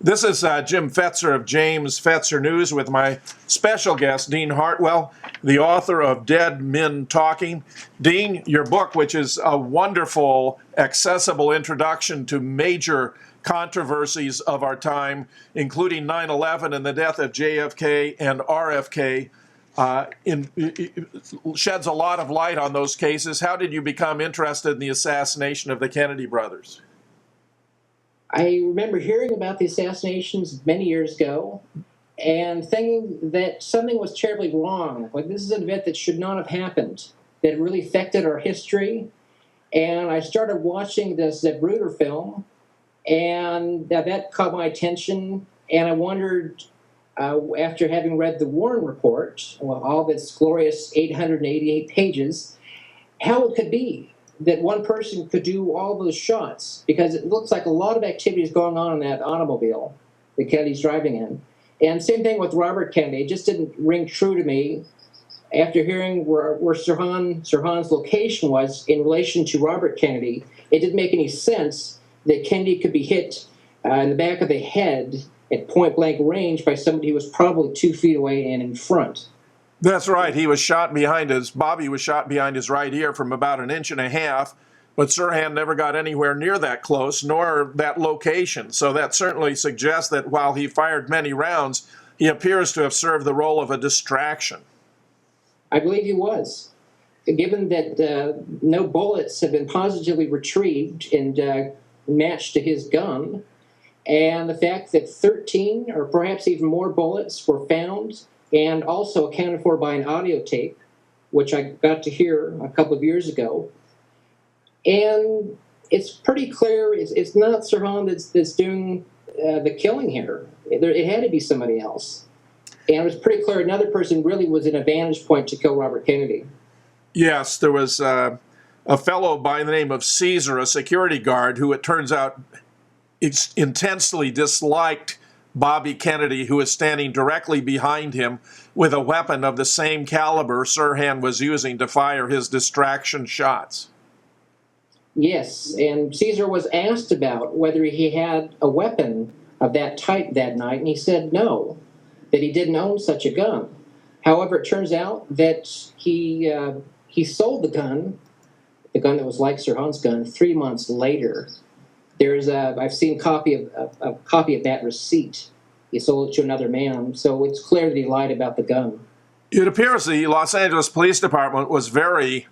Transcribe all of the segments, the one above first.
This is Jim Fetzer of James Fetzer News with my special guest, Dean Hartwell, the author of Dead Men Talking. Dean, your book, which is a wonderful, accessible introduction to major controversies of our time, including 9/11 and the death of JFK and RFK, sheds a lot of light on those cases. How did you become interested in the assassination of the Kennedy brothers? I remember hearing about the assassinations many years ago and thinking that something was terribly wrong. Like, this is an event that should not have happened, that it really affected our history. And I started watching this Zapruder film, and that caught my attention. And I wondered, after having read the Warren Report, all of its glorious 888 pages, how it could be that one person could do all those shots, because it looks like a lot of activity is going on in that automobile that Kennedy's driving in. And same thing with Robert Kennedy. It just didn't ring true to me. After hearing where Sirhan's location was in relation to Robert Kennedy, it didn't make any sense that Kennedy could be hit in the back of the head at point-blank range by somebody who was probably 2 feet away and in front. That's right. He was shot Bobby was shot behind his right ear from about 1.5 inches, but Sirhan never got anywhere near that close, nor that location. So that certainly suggests that while he fired many rounds, he appears to have served the role of a distraction. I believe he was. Given that no bullets have been positively retrieved and matched to his gun, and the fact that 13 or perhaps even more bullets were found and also accounted for by an audio tape, which I got to hear a couple of years ago. And it's pretty clear it's not Sirhan that's doing the killing here. It had to be somebody else. And it was pretty clear another person really was an advantage point to kill Robert Kennedy. Yes, there was a fellow by the name of Caesar, a security guard, who it turns out intensely disliked Bobby Kennedy, who was standing directly behind him with a weapon of the same caliber Sirhan was using to fire his distraction shots. Yes, and Caesar was asked about whether he had a weapon of that type that night, and he said no, that he didn't own such a gun. However, it turns out that he sold the gun that was like Sirhan's gun, 3 months later. I've seen a copy of that receipt. He sold it to another man, so it's clear that he lied about the gun. It appears the Los Angeles Police Department was very,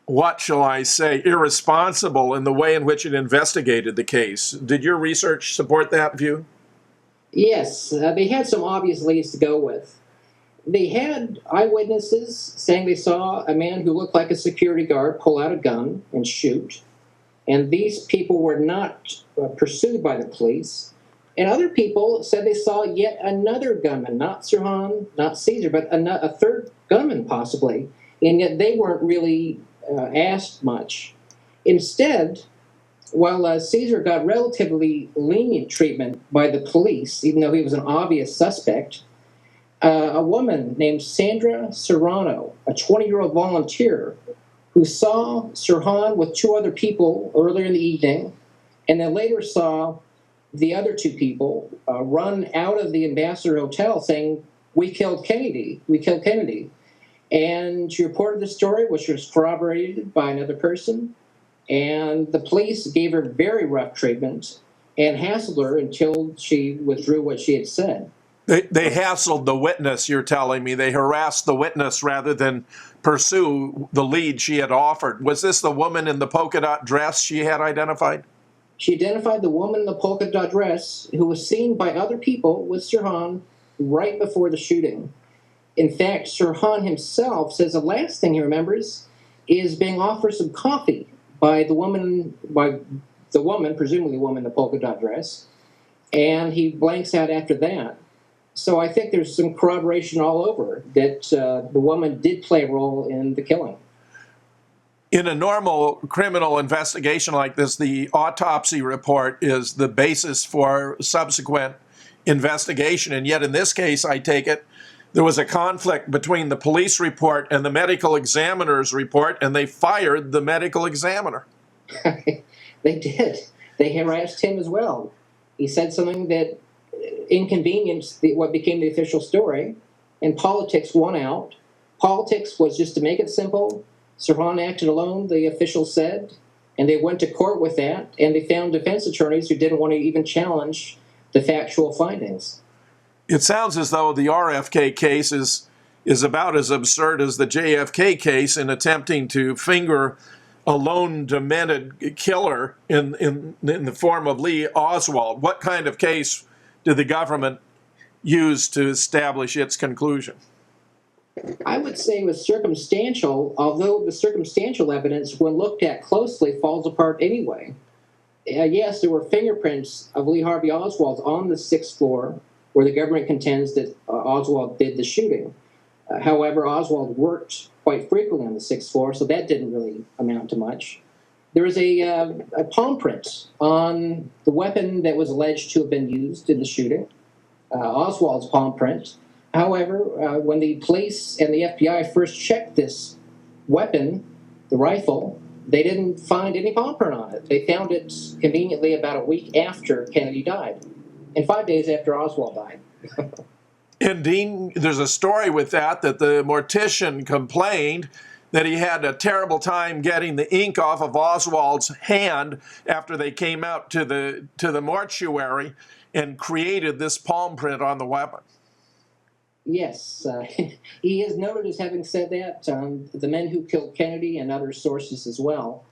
what shall I say, irresponsible in the way in which it investigated the case. Did your research support that view? Yes, they had some obvious leads to go with. They had eyewitnesses saying they saw a man who looked like a security guard pull out a gun and shoot. And these people were not pursued by the police. And other people said they saw yet another gunman, not Sirhan, not Caesar, but a third gunman possibly. And yet they weren't really asked much. Instead, while Caesar got relatively lenient treatment by the police, even though he was an obvious suspect, a woman named Sandra Serrano, a 20-year-old volunteer, who saw Sirhan with 2 other people earlier in the evening, and then later saw the other 2 people run out of the Ambassador Hotel saying, "We killed Kennedy, we killed Kennedy." And she reported the story, which was corroborated by another person, and the police gave her very rough treatment and hassled her until she withdrew what she had said. They hassled the witness, you're telling me. They harassed the witness rather than pursue the lead she had offered. Was this the woman in the polka dot dress she had identified? She identified the woman in the polka dot dress who was seen by other people with Sirhan right before the shooting. In fact, Sirhan himself says the last thing he remembers is being offered some coffee by the woman, presumably the woman in the polka dot dress, and he blanks out after that. So I think there's some corroboration all over that the woman did play a role in the killing. In a normal criminal investigation like this, the autopsy report is the basis for subsequent investigation. And yet in this case, I take it, there was a conflict between the police report and the medical examiner's report, and they fired the medical examiner. They did. They harassed him as well. He said something that inconvenienced what became the official story, and politics won out. Politics was just to make it simple. Sirhan acted alone, the officials said, and they went to court with that, and they found defense attorneys who didn't want to even challenge the factual findings. It sounds as though the RFK case is about as absurd as the JFK case in attempting to finger a lone demented killer in the form of Lee Oswald. What kind of case did the government use to establish its conclusion? I would say it was circumstantial, although the circumstantial evidence, when looked at closely, falls apart anyway. Yes, there were fingerprints of Lee Harvey Oswald on the 6th floor, where the government contends that Oswald did the shooting. However, Oswald worked quite frequently on the 6th floor, so that didn't really amount to much. There was a palm print on the weapon that was alleged to have been used in the shooting, Oswald's palm print. However, when the police and the FBI first checked this weapon, the rifle, they didn't find any palm print on it. They found it conveniently about a week after Kennedy died, and 5 days after Oswald died. And Dean, there's a story with that the mortician complained that he had a terrible time getting the ink off of Oswald's hand after they came out to the mortuary and created this palm print on the weapon. Yes, he is noted as having said that. The Men Who Killed Kennedy and other sources as well.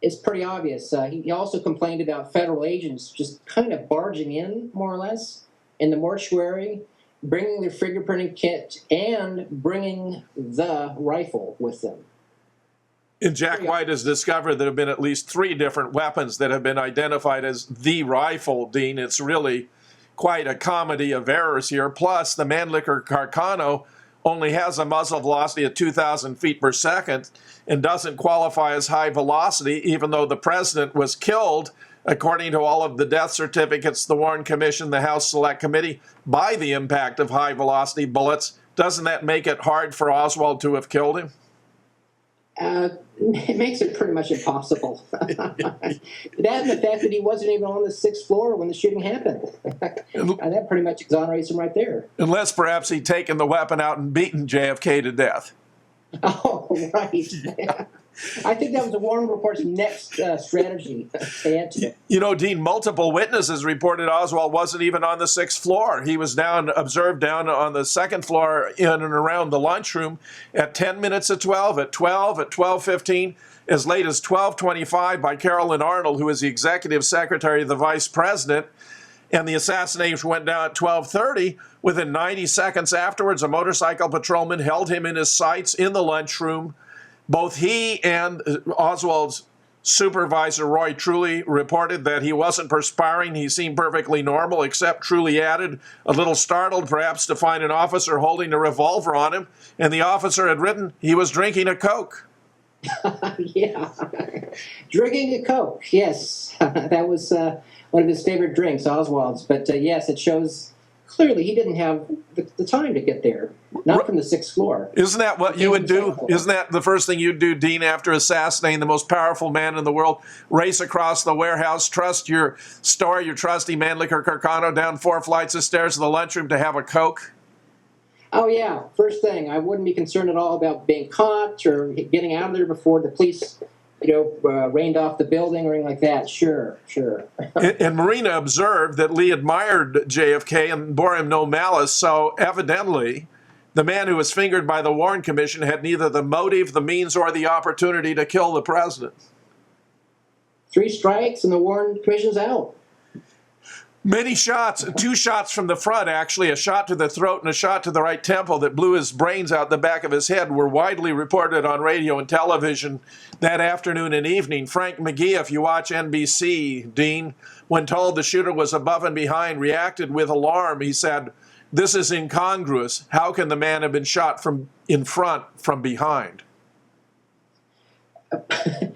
It's pretty obvious. He also complained about federal agents just kind of barging in, more or less, in the mortuary, bringing their fingerprinting kit and bringing the rifle with them. And Jack White has discovered there have been at least 3 different weapons that have been identified as the rifle, Dean. It's really quite a comedy of errors here. Plus, the Mannlicher Carcano only has a muzzle velocity of 2,000 feet per second and doesn't qualify as high velocity, even though the president was killed, according to all of the death certificates, the Warren Commission, the House Select Committee, by the impact of high-velocity bullets. Doesn't that make it hard for Oswald to have killed him? It makes it pretty much impossible. That and the fact that he wasn't even on the 6th floor when the shooting happened. And that pretty much exonerates him right there. Unless perhaps he'd taken the weapon out and beaten JFK to death. Oh, right. I think that was the Warren Report's next strategy. They had to. You know, Dean, multiple witnesses reported Oswald wasn't even on the 6th floor. He was observed down on the 2nd floor in and around the lunchroom at 10 minutes of 12, at 12, at 12:15, as late as 12:25 by Carolyn Arnold, who is the executive secretary of the vice president. And the assassination went down at 12:30. Within 90 seconds afterwards, a motorcycle patrolman held him in his sights in the lunchroom. Both he and Oswald's supervisor, Roy Truly, reported that he wasn't perspiring. He seemed perfectly normal, except Truly added, a little startled perhaps to find an officer holding a revolver on him. And the officer had written he was drinking a Coke. Yeah, drinking a Coke, yes. That was one of his favorite drinks, Oswald's. But yes, it shows clearly he didn't have the time to get there, not from the 6th floor. Isn't that what you would do? Isn't that the first thing you'd do, Dean, after assassinating the most powerful man in the world? Race across the warehouse, trust your store, your trusty Mannlicher Carcano, down 4 flights of stairs to the lunchroom to have a Coke? Oh, yeah. First thing, I wouldn't be concerned at all about being caught or getting out of there before the police rained off the building or anything like that. Sure. And Marina observed that Lee admired JFK and bore him no malice, so evidently the man who was fingered by the Warren Commission had neither the motive, the means, or the opportunity to kill the president. 3 strikes and the Warren Commission's out. Many shots, 2 shots from the front, actually, a shot to the throat and a shot to the right temple that blew his brains out the back of his head, were widely reported on radio and television that afternoon and evening. Frank McGee, if you watch NBC, Dean, when told the shooter was above and behind, reacted with alarm. He said, "This is incongruous. How can the man have been shot from in front from behind?"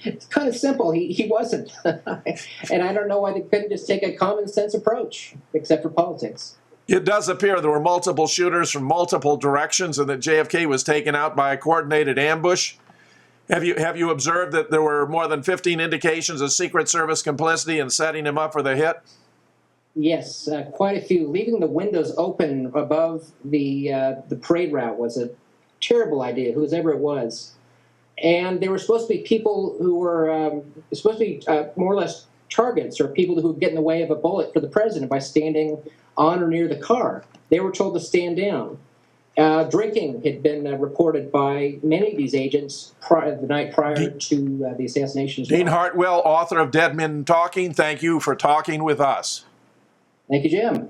It's kind of simple. He wasn't. And I don't know why they couldn't just take a common sense approach, except for politics. It does appear there were multiple shooters from multiple directions and that JFK was taken out by a coordinated ambush. Have you observed that there were more than 15 indications of Secret Service complicity in setting him up for the hit? Yes, quite a few. Leaving the windows open above the parade route was a terrible idea, whoever it was. And there were supposed to be people who were supposed to be more or less targets, or people who would get in the way of a bullet for the president by standing on or near the car. They were told to stand down. Drinking had been reported by many of these agents the night prior to the assassination as well. Dean Hartwell, author of Dead Men Talking, thank you for talking with us. Thank you, Jim.